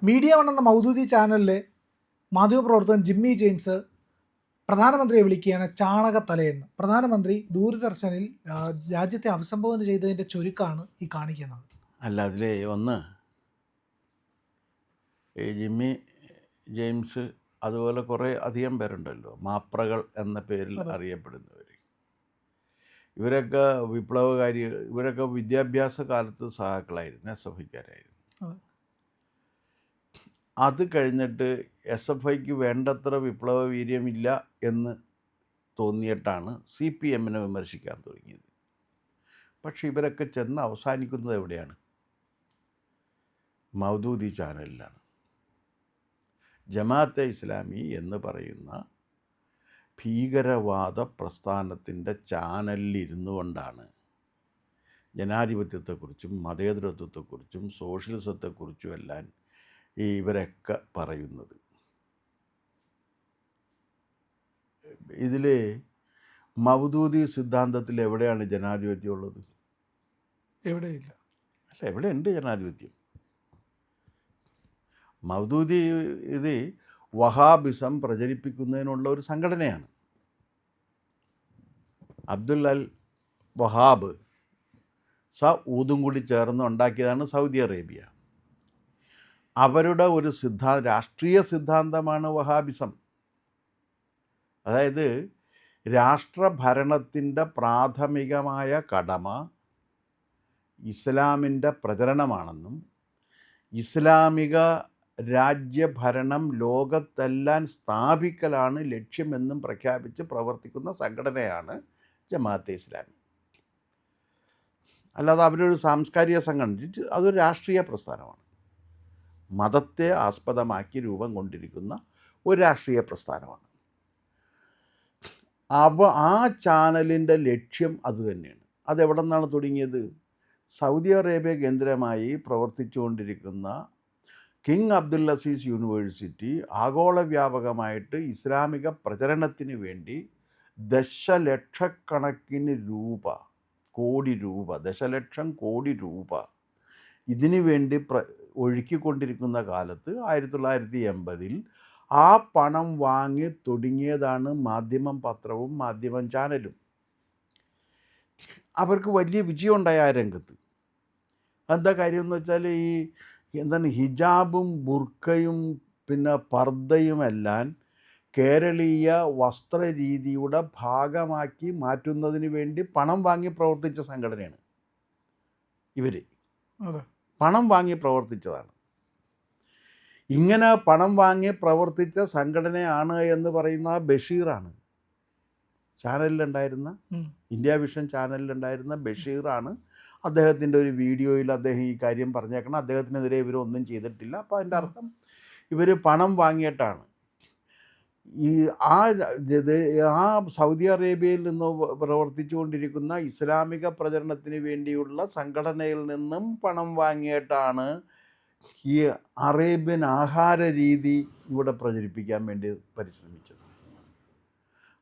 Media one എന്ന മൗദൂദി ചാനലിലെ മാധ്യമപ്രവർത്തകൻ ജിമ്മി ജെയിംസ് പ്രധാനമന്ത്രിയെ വിളിക്കുകയാണ് ചാണകത്തലയെന്ന്. പ്രധാനമന്ത്രി ദൂരദർശനിൽ രാജ്യത്തെ അഭിസംബോധന ചെയ്തതിൻ്റെ ചുരുക്കമാണ് ഈ കാണിക്കുന്നത്. അല്ല, അതിലെ ഒന്ന് ഈ ജിമ്മി ജെയിംസ് അതുപോലെ കുറേ അധികം പേരുണ്ടല്ലോ, മാപ്രകൾ എന്ന പേരിൽ അറിയപ്പെടുന്നവർ. ഇവരൊക്കെ വിപ്ലവകാരി, ഇവരൊക്കെ വിദ്യാഭ്യാസ കാലത്ത് സഹാക്കളായിരുന്നു, SFIക്കാരായിരുന്നു. അത് കഴിഞ്ഞിട്ട് SFIക്ക് വേണ്ടത്ര വിപ്ലവ വീര്യമില്ല എന്ന് തോന്നിയിട്ടാണ് CPMനെ വിമർശിക്കാൻ തുടങ്ങിയത്. പക്ഷെ ഇവരൊക്കെ ചെന്ന് അവസാനിക്കുന്നത് എവിടെയാണ്? മൗദൂദി ചാനലിലാണ്. ജമാഅത്തെ ഇസ്ലാമി എന്ന് പറയുന്ന ഭീകരവാദ പ്രസ്ഥാനത്തിൻ്റെ ചാനലിലിരുന്നു കൊണ്ടാണ് ജനാധിപത്യത്തെക്കുറിച്ചും മതേതരത്വത്തെക്കുറിച്ചും സോഷ്യലിസത്തെക്കുറിച്ചും എല്ലാം ഇവരൊക്കെ പറയുന്നത്. ഇതിൽ മൗദൂദി സിദ്ധാന്തത്തിൽ എവിടെയാണ് ജനാധിപത്യം ഉള്ളത്? എവിടെയില്ല. അല്ല, എവിടെയുണ്ട് ജനാധിപത്യം? മൗദൂദി ഇത് വഹാബിസം പ്രചരിപ്പിക്കുന്നതിനുള്ള ഒരു സംഘടനയാണ്. അബ്ദുൽ അൽ വഹാബ് സഊദും കൂടി ചേർന്ന് ഉണ്ടാക്കിയതാണ് സൗദി അറേബ്യ. അവരുടെ ഒരു രാഷ്ട്രീയ സിദ്ധാന്തമാണ് വഹാബിസം. അതായത് രാഷ്ട്രഭരണത്തിൻ്റെ പ്രാഥമികമായ കടമ ഇസ്ലാമിൻ്റെ പ്രചരണമാണെന്നും ഇസ്ലാമിക രാജ്യഭരണം ലോകത്തെല്ലാം സ്ഥാപിക്കലാണ് ലക്ഷ്യമെന്നും പ്രഖ്യാപിച്ച് പ്രവർത്തിക്കുന്ന സംഘടനയാണ് ജമാഅത്തെ ഇസ്ലാമി. അല്ലാതെ അവരൊരു സാംസ്കാരിക സംഘടന, അതൊരു രാഷ്ട്രീയ പ്രസ്ഥാനമാണ്. മതത്തെ ആസ്പദമാക്കി രൂപം കൊണ്ടിരിക്കുന്ന ഒരു രാഷ്ട്രീയ പ്രസ്ഥാനമാണ്. ആ ചാനലിൻ്റെ ലക്ഷ്യം അതുതന്നെയാണ്. അതെവിടെ നിന്നാണ് തുടങ്ങിയത്? സൗദി അറേബ്യ കേന്ദ്രമായി പ്രവർത്തിച്ചുകൊണ്ടിരിക്കുന്ന കിങ് അബ്ദുൽ അസീസ് യൂണിവേഴ്സിറ്റി ആഗോളവ്യാപകമായിട്ട് ഇസ്ലാമിക പ്രചരണത്തിന് വേണ്ടി ദശലക്ഷം കോടി രൂപ ഇതിനു വേണ്ടി ഒഴുക്കിക്കൊണ്ടിരിക്കുന്ന കാലത്ത് 1980 ആ പണം വാങ്ങി തുടങ്ങിയതാണ് മാധ്യമം പത്രവും മാധ്യമം ചാനലും. അവർക്ക് വലിയ വിജയം ഉണ്ടായ ആ രംഗത്ത്. എന്താ കാര്യം എന്ന് വെച്ചാൽ ഹിജാബും ബുർക്കയും പിന്നെ പർദ്ദയുമെല്ലാം കേരളീയ വസ്ത്രരീതിയുടെ ഭാഗമാക്കി മാറ്റുന്നതിന് വേണ്ടി പണം വാങ്ങി പ്രവർത്തിച്ച സംഘടനയാണ് ഇവർ. പണം വാങ്ങി പ്രവർത്തിച്ചതാണ്. ഇങ്ങനെ പണം വാങ്ങി പ്രവർത്തിച്ച സംഘടനയാണ് എന്ന് പറയുന്ന ബഷീറാണ്. ചാനലിലുണ്ടായിരുന്ന, ഇന്ത്യ വിഷൻ ചാനലിലുണ്ടായിരുന്ന ബഷീറാണ്. അദ്ദേഹത്തിൻ്റെ ഒരു വീഡിയോയിൽ അദ്ദേഹം ഈ കാര്യം പറഞ്ഞേക്കണം. അദ്ദേഹത്തിനെതിരെ ഇവരൊന്നും ചെയ്തിട്ടില്ല. അപ്പോൾ അതിൻ്റെ അർത്ഥം ഇവർ പണം വാങ്ങിയിട്ടാണ്. ആ സൗദി അറേബ്യയിൽ നിന്ന് പ്രവർത്തിച്ചുകൊണ്ടിരിക്കുന്ന ഇസ്ലാമിക പ്രചരണത്തിന് വേണ്ടിയുള്ള സംഘടനയിൽ നിന്നും പണം വാങ്ങിയിട്ടാണ് ഈ അറേബ്യൻ ആഹാര രീതി ഇവിടെ പ്രചരിപ്പിക്കാൻ വേണ്ടി പരിശ്രമിച്ചത്.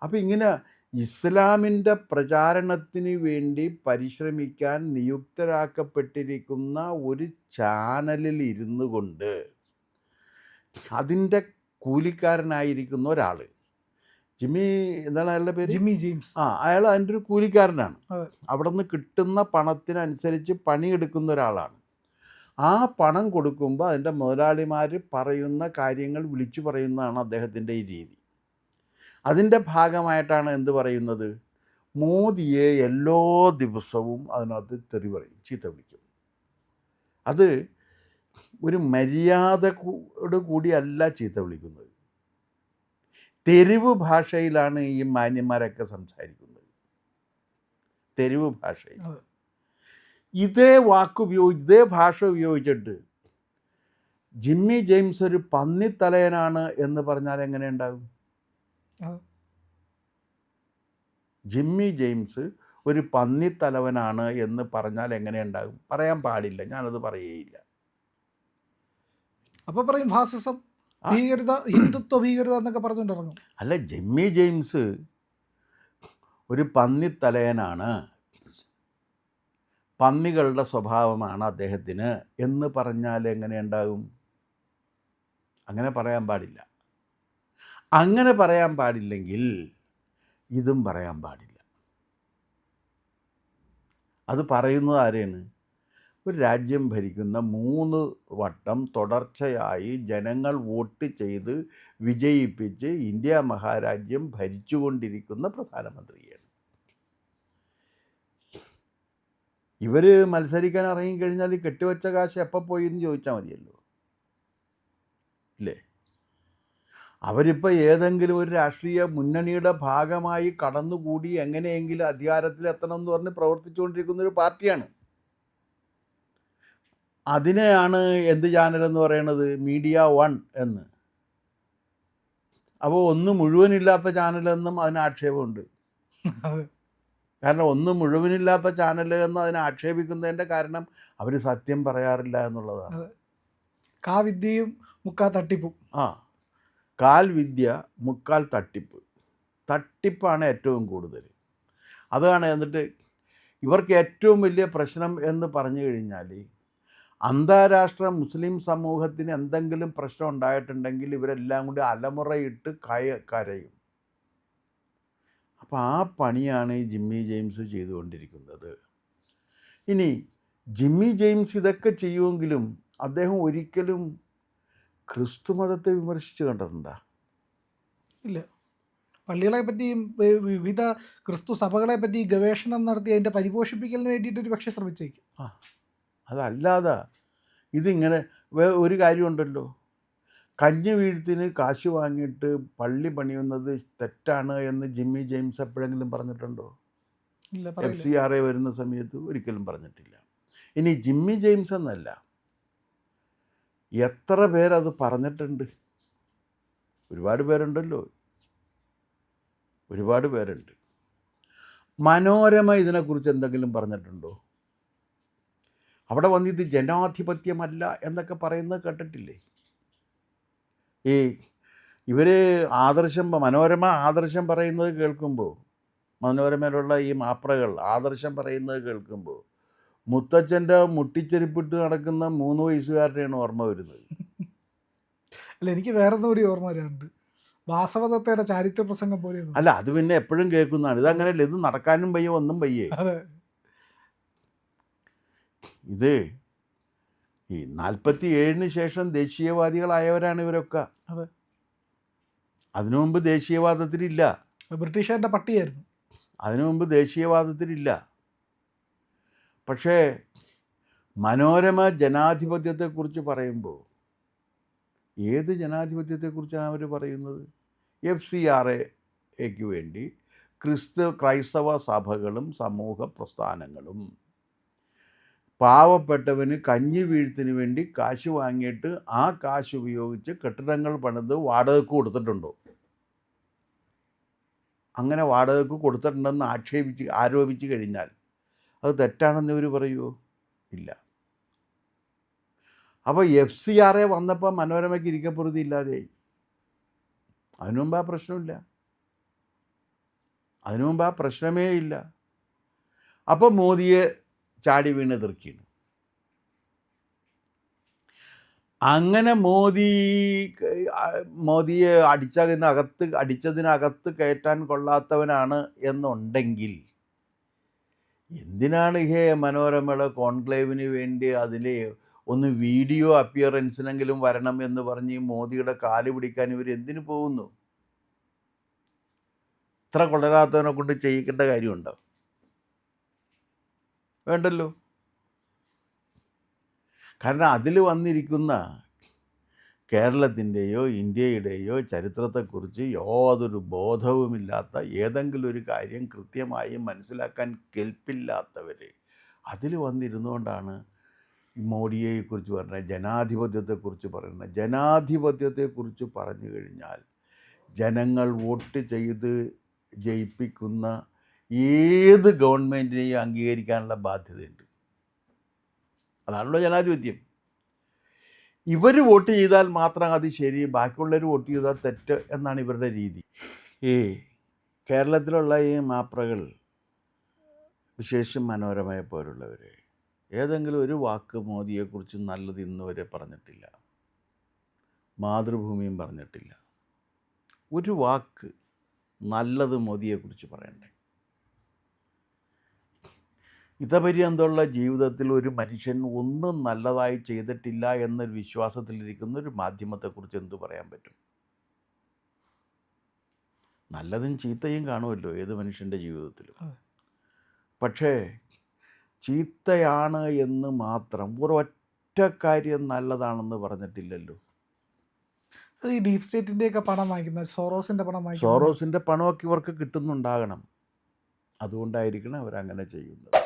അപ്പോൾ ഇങ്ങനെ ഇസ്ലാമിൻ്റെ പ്രചാരണത്തിന് വേണ്ടി പരിശ്രമിക്കാൻ നിയുക്തരാക്കപ്പെട്ടിരിക്കുന്ന ഒരു ചാനലിൽ ഇരുന്നു കൊണ്ട് അതിൻ്റെ കൂലിക്കാരനായിരിക്കുന്ന ഒരാൾ, ജിമ്മി എന്താണ് അയാളുടെ പേര്? Jimmy James. അയാൾ അതിൻ്റെ ഒരു കൂലിക്കാരനാണ്. അവിടെ നിന്ന് കിട്ടുന്ന പണത്തിനനുസരിച്ച് പണിയെടുക്കുന്ന ഒരാളാണ്. ആ പണം കൊടുക്കുമ്പോൾ അതിൻ്റെ മുതലാളിമാർ പറയുന്ന കാര്യങ്ങൾ വിളിച്ചു പറയുന്നതാണ് അദ്ദേഹത്തിൻ്റെ ഈ രീതി. അതിൻ്റെ ഭാഗമായിട്ടാണ് എന്ത് പറയുന്നത്? മോദിയെ എല്ലാ ദിവസവും അതിനകത്ത് തെറി പറയും, ചീത്ത വിളിക്കും. അത് ഒരു മര്യാദയോട് കൂടിയല്ല ചീത്ത വിളിക്കുന്നത്. തെരുവ് ഭാഷയിലാണ് ഈ മാന്യന്മാരൊക്കെ സംസാരിക്കുന്നത്. തെരുവ് ഭാഷയിൽ ഇതേ ഭാഷ ഉപയോഗിച്ചിട്ട് ജിമ്മി ജെയിംസ് ഒരു പന്നിത്തലയനാണ് എന്ന് പറഞ്ഞാൽ എങ്ങനെ ഉണ്ടാകും? ജിമ്മി ജെയിംസ് ഒരു പന്നിത്തലവനാണ് എന്ന് പറഞ്ഞാൽ എങ്ങനെ ഉണ്ടാകും? പറയാൻ പാടില്ല. ഞാനത് പറയുകയില്ല. അപ്പോൾ പറയും ഫാസിസം, ഭീകരത, ഹിന്ദുത്വ ഭീകരത എന്നൊക്കെ പറഞ്ഞുകൊണ്ടിറങ്ങും. അല്ല, ജിമ്മി ജെയിംസ് ഒരു പന്നിത്തലയനാണ്, പന്നികളുടെ സ്വഭാവമാണ് അദ്ദേഹത്തിന് എന്ന് പറഞ്ഞാൽ എങ്ങനെ ഉണ്ടാകും? അങ്ങനെ പറയാൻ പാടില്ല. അങ്ങനെ പറയാൻ പാടില്ലെങ്കിൽ ഇതും പറയാൻ പാടില്ല. അത് പറയുന്നത് ആരെയാണ്? ഒരു രാജ്യം ഭരിക്കുന്ന 3 വട്ടം തുടർച്ചയായി ജനങ്ങൾ വോട്ട് ചെയ്ത് വിജയിപ്പിച്ച് ഇന്ത്യ മഹാരാജ്യം ഭരിച്ചുകൊണ്ടിരിക്കുന്ന പ്രധാനമന്ത്രിയാണ്. ഇവർ മത്സരിക്കാൻ ഇറങ്ങിക്കഴിഞ്ഞാൽ കെട്ടിവെച്ച കാശ് എപ്പോൾ പോയി എന്ന് ചോദിച്ചാൽ മതിയല്ലോ, ഇല്ലേ? അവരിപ്പോൾ ഏതെങ്കിലും ഒരു രാഷ്ട്രീയ മുന്നണിയുടെ ഭാഗമായി കടന്നുകൂടി എങ്ങനെയെങ്കിലും അധികാരത്തിലെത്തണം എന്ന് പറഞ്ഞ് പ്രവർത്തിച്ചുകൊണ്ടിരിക്കുന്ന ഒരു പാർട്ടിയാണ്. അതിനെയാണ് എന്ത് ചാനലെന്ന് പറയണത്? മീഡിയ വൺ എന്ന്. അപ്പോൾ ഒന്ന് മുഴുവനില്ലാത്ത ചാനലെന്നും അതിന് ആക്ഷേപമുണ്ട്. കാരണം ഒന്ന് മുഴുവനില്ലാത്ത ചാനൽ എന്ന് അതിനെ ആക്ഷേപിക്കുന്നതിൻ്റെ കാരണം അവർ സത്യം പറയാറില്ല എന്നുള്ളതാണ്. കാവിദ്യയും മുക്കാൽ തട്ടിപ്പും. കാൽ വിദ്യ മുക്കാൽ തട്ടിപ്പ്. തട്ടിപ്പാണ് ഏറ്റവും കൂടുതൽ. അതാണ്. എന്നിട്ട് ഇവർക്ക് ഏറ്റവും വലിയ പ്രശ്നം എന്ന് പറഞ്ഞു കഴിഞ്ഞാൽ, അന്താരാഷ്ട്ര മുസ്ലിം സമൂഹത്തിന് എന്തെങ്കിലും പ്രശ്നം ഉണ്ടായിട്ടുണ്ടെങ്കിൽ ഇവരെല്ലാം കൂടി അലമുറയിട്ട് കരയും. അപ്പോൾ ആ പണിയാണ് ഈ ജിമ്മി ജെയിംസ് ചെയ്തുകൊണ്ടിരിക്കുന്നത്. ഇനി ജിമ്മി ജെയിംസ് ഇതൊക്കെ ചെയ്യുമെങ്കിലും അദ്ദേഹം ഒരിക്കലും ക്രിസ്തു മതത്തെ വിമർശിച്ച് കണ്ടിട്ടുണ്ടോ? ഇല്ല. പള്ളികളെ പറ്റിയും വിവിധ ക്രിസ്തു സഭകളെ പറ്റി ഗവേഷണം നടത്തി അതിൻ്റെ പരിപോഷിപ്പിക്കലിന് വേണ്ടിയിട്ട് ഒരു പക്ഷേ ശ്രമിച്ചേക്കും. അതല്ലാതെ ഇതിങ്ങനെ ഒരു കാര്യമുണ്ടല്ലോ, കഞ്ഞി വീഴ്ത്തിന് കാശ് വാങ്ങിയിട്ട് പള്ളി പണിയുന്നത് തെറ്റാണ് എന്ന് ജിമ്മി ജെയിംസ് എപ്പോഴെങ്കിലും പറഞ്ഞിട്ടുണ്ടോ? ഇല്ല, FCRA വരുന്ന സമയത്ത് ഒരിക്കലും പറഞ്ഞിട്ടില്ല. ഇനി ജിമ്മി ജെയിംസ് എന്നല്ല, എത്ര പേരത് പറഞ്ഞിട്ടുണ്ട്? ഒരുപാട് പേരുണ്ടല്ലോ, ഒരുപാട് പേരുണ്ട്. മനോരമ ഇതിനെക്കുറിച്ച് എന്തെങ്കിലും പറഞ്ഞിട്ടുണ്ടോ? അവിടെ വന്നിത് ജനാധിപത്യമല്ല എന്നൊക്കെ പറയുന്നത് കേട്ടിട്ടില്ലേ? ഈ ഇവർ മനോരമ ആദർശം പറയുന്നത് കേൾക്കുമ്പോൾ, മനോരമയിലുള്ള ഈ മാപ്രകൾ ആദർശം പറയുന്നത് കേൾക്കുമ്പോൾ മുത്തച്ഛൻ്റെ മുട്ടിച്ചെരുപ്പിട്ട് നടക്കുന്ന 3 വയസ്സുകാരനെയാണ് ഓർമ്മ വരുന്നത്. അല്ല, എനിക്ക് വേറെ കൂടി ഓർമ്മ വരാറുണ്ട്. വാസവദത്തയുടെ ചാരിത്ര പ്രസംഗം പോലെ. അല്ല, അത് പിന്നെ എപ്പോഴും കേൾക്കുന്നതാണ്. ഇതങ്ങനെയല്ല, ഇത് നടക്കാനും വയ്യ, ഒന്നും വയ്യേ. ഇത് ഈ 47-ന് ശേഷം ദേശീയവാദികളായവരാണ് ഇവരൊക്കെ. അതിനു മുമ്പ് ദേശീയവാദത്തിലില്ല. ബ്രിട്ടീഷുകാരുടെ പട്ടിയായിരുന്നു. അതിനു മുമ്പ് ദേശീയവാദത്തിലില്ല. പക്ഷേ മനോരമ ജനാധിപത്യത്തെക്കുറിച്ച് പറയുമ്പോൾ ഏത് ജനാധിപത്യത്തെക്കുറിച്ചാണ് അവർ പറയുന്നത്? FCRAയ്ക്ക് വേണ്ടി ക്രൈസ്തവ സഭകളും സമൂഹ പ്രസ്ഥാനങ്ങളും പാവപ്പെട്ടവന് കഞ്ഞി വീഴ്ത്തിന് വേണ്ടി കാശ് വാങ്ങിയിട്ട് ആ കാശ് ഉപയോഗിച്ച് കെട്ടിടങ്ങൾ പണിത് വാടകയ്ക്ക് കൊടുത്തിട്ടുണ്ടോ? അങ്ങനെ വാടകയ്ക്ക് കൊടുത്തിട്ടുണ്ടെന്ന് ആരോപിച്ച് കഴിഞ്ഞാൽ അത് തെറ്റാണെന്ന് ഇവർ പറയുമോ? ഇല്ല. അപ്പോൾ FCRA വന്നപ്പോൾ മനോരമയ്ക്ക് ഇരിക്കപ്പുറതി ഇല്ലാതെയായി. അതിനു മുമ്പ് ആ പ്രശ്നമില്ല. അതിനു മുമ്പ് ആ പ്രശ്നമേ ഇല്ല. അപ്പോൾ മോദിയെ ചാടി വീണ് എതിർക്കുകയാണ്. അങ്ങനെ മോദിയെ അടിച്ചതിനകത്ത് കയറ്റാൻ കൊള്ളാത്തവനാണ് എന്നുണ്ടെങ്കിൽ എന്തിനാണ് മനോരമയുടെ കോൺക്ലേവിന് വേണ്ടി അതിൽ ഒന്ന് വീഡിയോ അപ്പിയറൻസിനെങ്കിലും വരണം എന്ന് പറഞ്ഞ് മോദിയുടെ കാല് പിടിക്കാൻ ഇവർ എന്തിനു പോകുന്നു? ഇത്ര കൊള്ളരാത്തവനെ കൊണ്ട് ചെയ്യിക്കേണ്ട കാര്യമുണ്ടോ? വേണ്ടല്ലോ. കാരണം അതിൽ വന്നിരിക്കുന്ന കേരളത്തിൻ്റെയോ ഇന്ത്യയുടെയോ ചരിത്രത്തെക്കുറിച്ച് യാതൊരു ബോധവുമില്ലാത്ത, ഏതെങ്കിലും ഒരു കാര്യം കൃത്യമായി മനസ്സിലാക്കാൻ കെൽപ്പില്ലാത്തവർ അതിൽ വന്നിരുന്നുകൊണ്ടാണ് മോഡിയെക്കുറിച്ച് പറഞ്ഞത്, ജനാധിപത്യത്തെക്കുറിച്ച് പറയുന്നത്. ജനാധിപത്യത്തെക്കുറിച്ച് പറഞ്ഞു കഴിഞ്ഞാൽ ജനങ്ങൾ വോട്ട് ചെയ്ത് ജയിപ്പിക്കുന്ന ഏത് ഗവൺമെൻറ്റിനെയും അംഗീകരിക്കാനുള്ള ബാധ്യതയുണ്ട്. അതാണല്ലോ ജനാധിപത്യം. ഇവർ വോട്ട് ചെയ്താൽ മാത്രം അത് ശരി, ബാക്കിയുള്ളവർ വോട്ട് ചെയ്താൽ തെറ്റ് എന്നാണ് ഇവരുടെ രീതി. കേരളത്തിലുള്ള ഈ മാപ്രകൾ, വിശേഷം മനോരമയെ പോലുള്ളവർ, ഏതെങ്കിലും ഒരു വാക്ക് മോദിയെക്കുറിച്ച് നല്ലത് ഇന്ന് വരെ പറഞ്ഞിട്ടില്ല. മാതൃഭൂമിയും പറഞ്ഞിട്ടില്ല. ഒരു വാക്ക് നല്ലത് മോദിയെക്കുറിച്ച് പറയണ്ടേ? ഇതപര്യന്തമുള്ള ജീവിതത്തിൽ ഒരു മനുഷ്യൻ ഒന്നും നല്ലതായി ചെയ്തിട്ടില്ല എന്നൊരു വിശ്വാസത്തിലിരിക്കുന്ന ഒരു മാധ്യമത്തെക്കുറിച്ച് എന്തു പറയാൻ പറ്റും? നല്ലതും ചീത്തയും കാണുമല്ലോ ഏത് മനുഷ്യൻ്റെ ജീവിതത്തിലും. പക്ഷേ ചീത്തയാണ് എന്ന് മാത്രം ഒരൊറ്റ കാര്യം നല്ലതാണെന്ന് പറഞ്ഞിട്ടില്ലല്ലോ. അത് ഈ ഡീപ് സ്റ്റേറ്റിൻ്റെയൊക്കെ പണം വാങ്ങിക്കുന്നത്, സോറോസിൻ്റെ പണം വാങ്ങിക്കുന്നത്, സോറോസിൻ്റെ പണമൊക്കെ ഇവർക്ക് കിട്ടുന്നുണ്ടാകണം. അതുകൊണ്ടായിരിക്കണം അവരങ്ങനെ ചെയ്യുന്നത്.